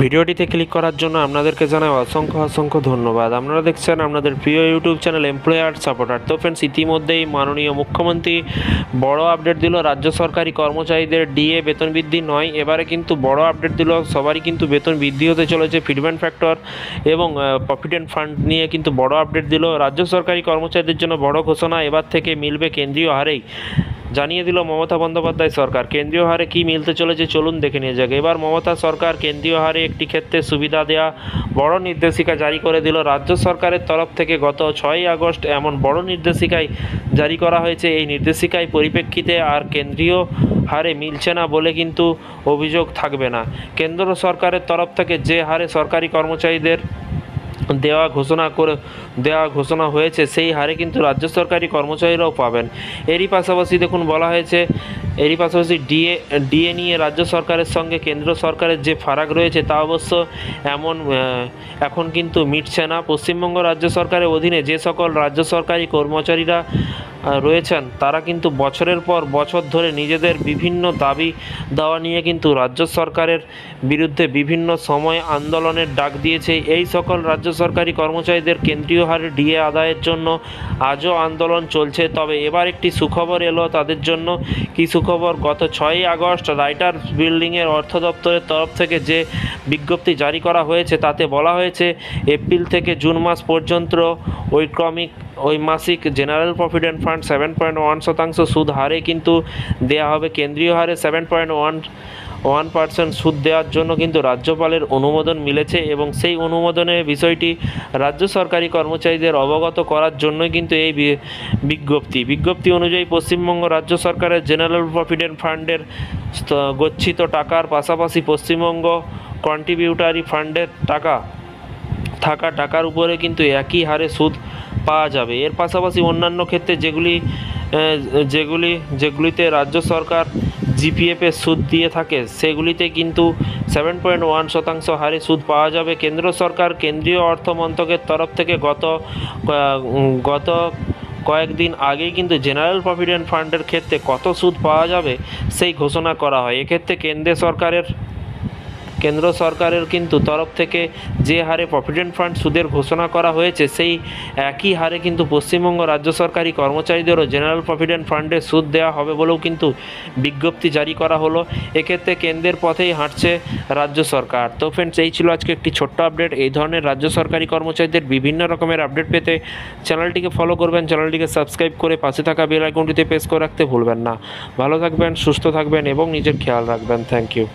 ভিডিওটিতে ক্লিক করার জন্য আপনাদেরকে জানাই অসংখ্য ধন্যবাদ। আপনারা দেখছেন আপনাদের প্রিয় ইউটিউব চ্যানেল এমপ্লয়ার সাপোর্টার। তো ফ্রেন্ডস, ইতিমধ্যেই মাননীয় মুখ্যমন্ত্রী বড় আপডেট দিল। রাজ্য সরকারি কর্মচারীদের ডিএ বেতন বৃদ্ধি নয়, এবারে কিন্তু বড় আপডেট দিল। সবারই কিন্তু বেতন বৃদ্ধি হতে চলেছে। ফিটমেন্ট ফ্যাক্টর এবং প্রভিডেন্ট ফান্ড নিয়ে কিন্তু বড় আপডেট দিল। রাজ্য সরকারি কর্মচারীদের জন্য বড় ঘোষণা, এবার থেকে মিলবে কেন্দ্রীয় হারেই, জানিয়ে দিল মমতা বন্দ্যোপাধ্যায় সরকার। কেন্দ্রীয় হারে কি মিলতে চলেছে চলুন দেখে নিয়ে যাক। এবার মমতা সরকার কেন্দ্রীয় হারে একটি ক্ষেত্রে সুবিধা দেওয়া বড় নির্দেশিকা জারি করে দিল। রাজ্য সরকারের তরফ থেকে গত 6ই আগস্ট এমন বড় নির্দেশিকায় জারি করা হয়েছে। এই নির্দেশিকায় পরিপ্রেক্ষিতে আর কেন্দ্রীয় হারে মিলছে না বলে কিন্তু অভিযোগ থাকবে না। কেন্দ্র সরকারের তরফ থেকে যে হারে সরকারি কর্মচারীদের দেওয়া ঘোষণা হয়েছে, সেই হারে কিন্তু রাজ্য সরকারি কর্মচারীরাও পাবেন। এরই পাশাপাশি দেখুন বলা হয়েছে, ডিএ নিয়ে রাজ্য সরকারের সঙ্গে কেন্দ্র সরকারের যে ফারাক রয়েছে তা অবশ্য এখন কিন্তু মিটছে না। পশ্চিমবঙ্গ রাজ্য সরকারের অধীনে যে সকল রাজ্য সরকারি কর্মচারীরা রয়েছেন তারা কিন্তু বছরের পর বছর ধরে নিজেদের বিভিন্ন দাবি দাওয়া নিয়ে কিন্তু রাজ্য সরকারের বিরুদ্ধে বিভিন্ন সময় আন্দোলনের ডাক দিয়েছে। এই সকল রাজ্য সরকারি কর্মচারীদের কেন্দ্রীয় হারে ডিএ আদায়ের জন্য আজও আন্দোলন চলছে। তবে এবার একটি সুখবর এলো তাদের জন্য। কী সুখবর? গত 6ই আগস্ট রাইটার্স বিল্ডিংয়ের অর্থ দপ্তরের তরফ থেকে যে বিজ্ঞপ্তি জারি করা হয়েছে তাতে বলা হয়েছে এপ্রিল থেকে জুন মাস পর্যন্ত মাসিক জেনারেল প্রভিডেন্ট ফান্ড 7.1% সুদ হারে কিন্তু দেয়া হবে। কেন্দ্রীয় হারে 7.1% সুদ দেওয়ার জন্য কিন্তু রাজ্যপালের অনুমোদন মিলেছে এবং সেই অনুমোদনের বিষয়টি রাজ্য সরকারি কর্মচারীদের অবগত করার জন্যই কিন্তু এই বিজ্ঞপ্তি অনুযায়ী পশ্চিমবঙ্গ রাজ্য সরকারের জেনারেল প্রভিডেন্ট ফান্ডের গচ্ছিত টাকার পাশাপাশি পশ্চিমবঙ্গ কন্ট্রিবিউটারি ফান্ডের টাকার উপরে কিন্তু একই হারে সুদ পাওয়া যাবে। এর পাশাপাশি অন্যান্য ক্ষেত্রে যেগুলিতে রাজ্য সরকার জিপিএফের সুদ দিয়ে থাকে সেগুলিতে কিন্তু 7.1% হারে সুদ পাওয়া যাবে। কেন্দ্র সরকার কেন্দ্রীয় অর্থ মন্ত্রকের তরফ থেকে গত কয়েকদিন আগেই কিন্তু জেনারেল প্রভিডেন্ট ফান্ডের ক্ষেত্রে কত সুদ পাওয়া যাবে সেই ঘোষণা করা হয়। এক্ষেত্রে কেন্দ্র সরকারের কিন্তু তরফ থেকে যে হারে প্রভিডেন্ট ফান্ড সুদের ঘোষণা করা হয়েছে সেই একই হারে কিন্তু পশ্চিমবঙ্গ রাজ্য সরকারি কর্মচারীদেরও জেনারেল প্রভিডেন্ট ফান্ডে সুদ দেওয়া হবে বলেও কিন্তু বিজ্ঞপ্তি জারি করা হলো। এক্ষেত্রে কেন্দ্রের পথেই হাঁটছে রাজ্য সরকার। তো ফ্রেন্ডস, এই ছিল আজকে একটি ছোট্ট আপডেট। এই ধরনের রাজ্য সরকারি কর্মচারীদের বিভিন্ন রকমের আপডেট পেতে চ্যানেলটিকে ফলো করবেন, চ্যানেলটিকে সাবস্ক্রাইব করে পাশে থাকা বেল আইকনটিতে প্রেস করে রাখতে ভুলবেন না। ভালো থাকবেন, সুস্থ থাকবেন এবং নিজের খেয়াল রাখবেন। Thank you.